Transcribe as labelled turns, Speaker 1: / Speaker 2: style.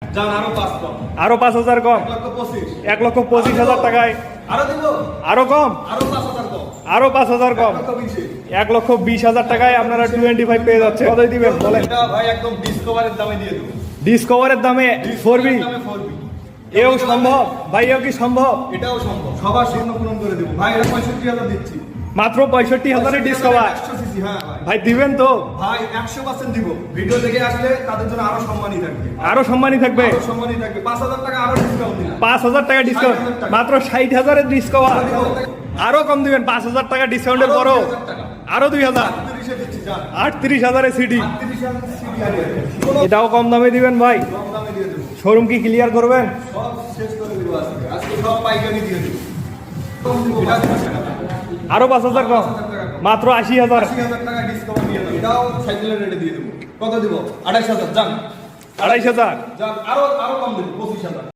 Speaker 1: জান আরো 5 কম,
Speaker 2: আরো 5,000 কম,
Speaker 1: 1,25,000
Speaker 2: টাকায়
Speaker 1: আরো দিব,
Speaker 2: আরো কম,
Speaker 1: আরো 5,000 কম,
Speaker 2: আরো 5,000 কম,
Speaker 1: 1,20,000
Speaker 2: 1,20,000 টাকায় আপনারা 25 পেয়ে যাচ্ছে। কতই দিবেন বলেন?
Speaker 1: এটা ভাই একদম ডিসকভারের দামে দিয়ে দেব।
Speaker 2: ডিসকভারের দামে 4B
Speaker 1: দামে 4B
Speaker 2: এও সম্ভব ভাই, এও কি সম্ভব?
Speaker 1: এটাও সম্ভব, সবার স্বপ্ন পূরণ করে দেব ভাই। এটা 65,000 দিচ্ছি,
Speaker 2: মাত্র 65,000 ডিসকভার
Speaker 1: 100 সিসি। হ্যাঁ ভাই,
Speaker 2: ভাই দিবেন তো?
Speaker 1: ভাই 100% দিব। ভিডিও দেখে আসলে তাদের জন্য আরো সম্মানই থাকবে,
Speaker 2: আরো সম্মানই থাকবে,
Speaker 1: আরো সম্মানই থাকবে। 5,000 টাকা আরো ডিসকাউন্ট দিলাম,
Speaker 2: 5,000 টাকা ডিসকাউন্ট,
Speaker 1: 60,000 টাকা।
Speaker 2: মাত্র 60,000 ডিসকভার। আরো কম দিবেন, 5,000 টাকা ডিসকাউন্টের পরও
Speaker 1: 2,000 টাকা
Speaker 2: আরো 2,000,
Speaker 1: 30 এ দিচ্ছি জান।
Speaker 2: 38,000 সিডি।
Speaker 1: 30,000 সিডি হারিয়ে
Speaker 2: এটাও কম দামে দিবেন ভাই।
Speaker 1: কম দামে দিয়ে দেব,
Speaker 2: শোরুম কি ক্লিয়ার করবেন?
Speaker 1: সব শেষ করে দেব আজকে। আজকে সব পাইকারি দিয়ে দেব। কম দিব, এটা 30 টাকা।
Speaker 2: আরো 5,000 কম, মাত্র 80,000।
Speaker 1: 80,000 টাকা ডিসকাউন্ট দিয়ে দেব। এটাও সাইকেলের রেটে দিয়ে দেব। কত দিব? 28,000 জান।
Speaker 2: 28,000।
Speaker 1: জান আরো আরো কম দেব, 25,000।